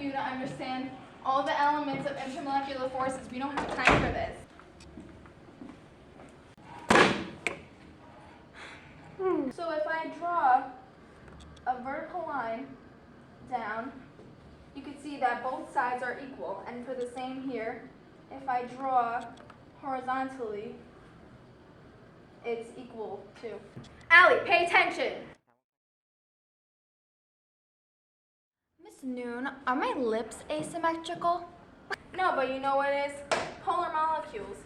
you to understand all the elements of intermolecular forces. We don't have time for this. So if I draw a vertical line down, you can see that both sides are equal. And for the same here, if I draw horizontally, it's equal to. Allie, pay attention. Miss Noon, are my lips asymmetrical? No, but you know what it is? Polar molecules.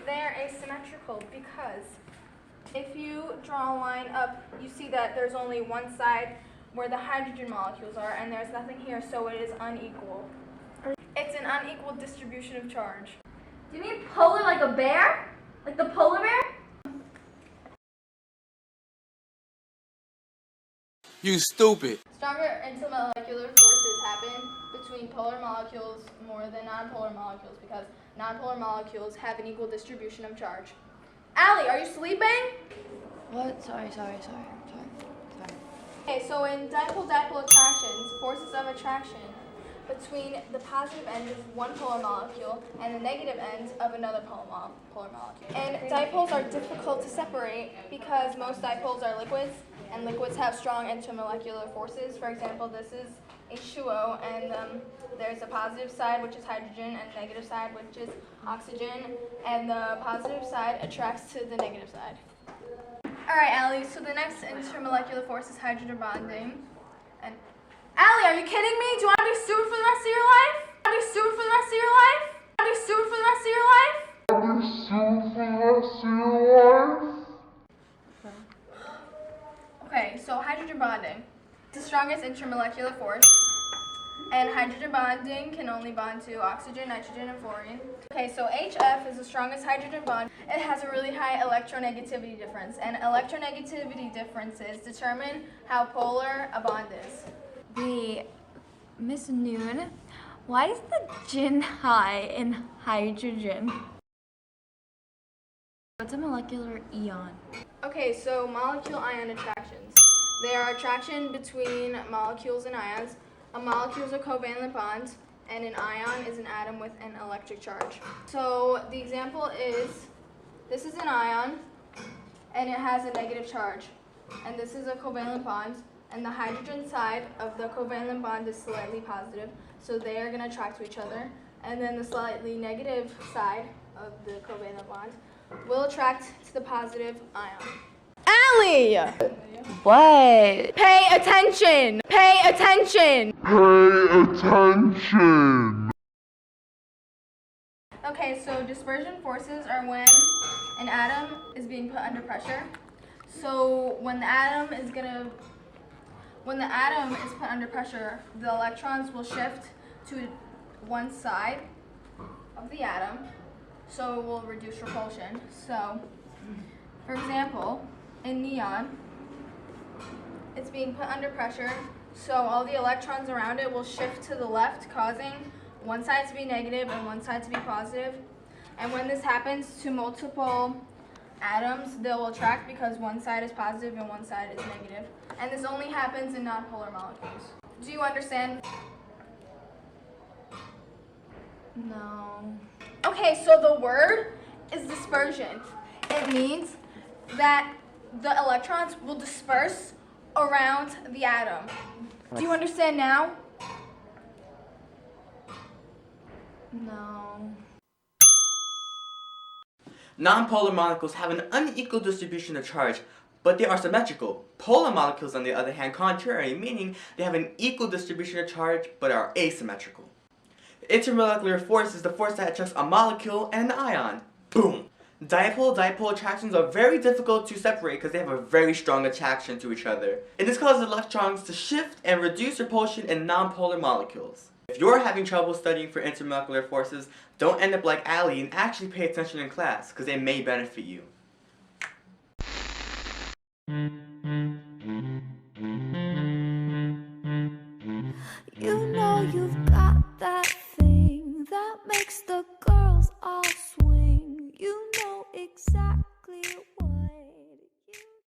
They're asymmetrical because if you draw a line up, you see that there's only one side where the hydrogen molecules are, and there's nothing here, so it is unequal. It's an unequal distribution of charge. Do you mean polar like a bear? Like the polar bear? You stupid. Stronger intermolecular forces happen between polar molecules more than nonpolar molecules because nonpolar molecules have an equal distribution of charge. Allie, are you sleeping? What? Sorry. Okay, so in dipole-dipole attractions, forces of attraction between the positive end of one polar molecule and the negative end of another polar molecule. And dipoles are difficult to separate because most dipoles are liquids, and liquids have strong intermolecular forces. For example, this is H2O, and there's a positive side, which is hydrogen, and a negative side, which is oxygen, and the positive side attracts to the negative side. All right, Allie, so the next intermolecular force is hydrogen bonding. And Allie, are you kidding me? Do you want to be a student for the rest of your life? Do you want to be a student for the rest of your life? Do you want to be a student for the rest of your life? Okay, so hydrogen bonding. It's the strongest intermolecular force. And hydrogen bonding can only bond to oxygen, nitrogen, and fluorine. Okay, so HF is the strongest hydrogen bond. It has a really high electronegativity difference, and electronegativity differences determine how polar a bond is. Wait, Miss Noon, why is the gin high in hydrogen? What's a molecular ion? Okay, so molecule-ion attractions. They are attraction between molecules and ions. A molecule is a covalent bond, and an ion is an atom with an electric charge. So the example is, this is an ion, and it has a negative charge. And this is a covalent bond, and the hydrogen side of the covalent bond is slightly positive, so they are going to attract to each other. And then the slightly negative side of the covalent bond will attract to the positive ion. Allie! What? Pay attention! Pay attention! Pay attention. Okay, so dispersion forces are when an atom is being put under pressure. So when the atom is put under pressure, the electrons will shift to one side of the atom, so it will reduce repulsion. So, for example, in neon, it's being put under pressure, so all the electrons around it will shift to the left, causing one side to be negative and one side to be positive. And when this happens to multiple atoms, they will attract because one side is positive and one side is negative. And this only happens in nonpolar molecules. Do you understand? No. Okay, so the word is dispersion. It means that the electrons will disperse around the atom. Do you understand now? No. Nonpolar molecules have an unequal distribution of charge, but they are symmetrical. Polar molecules, on the other hand, contrary, meaning they have an equal distribution of charge, but are asymmetrical. Intermolecular force is the force that attracts a molecule and an ion. Boom! Dipole-dipole attractions are very difficult to separate because they have a very strong attraction to each other. And this causes electrons to shift and reduce repulsion in nonpolar molecules. If you're having trouble studying for intermolecular forces, don't end up like Allie and actually pay attention in class because they may benefit you. You know you've got that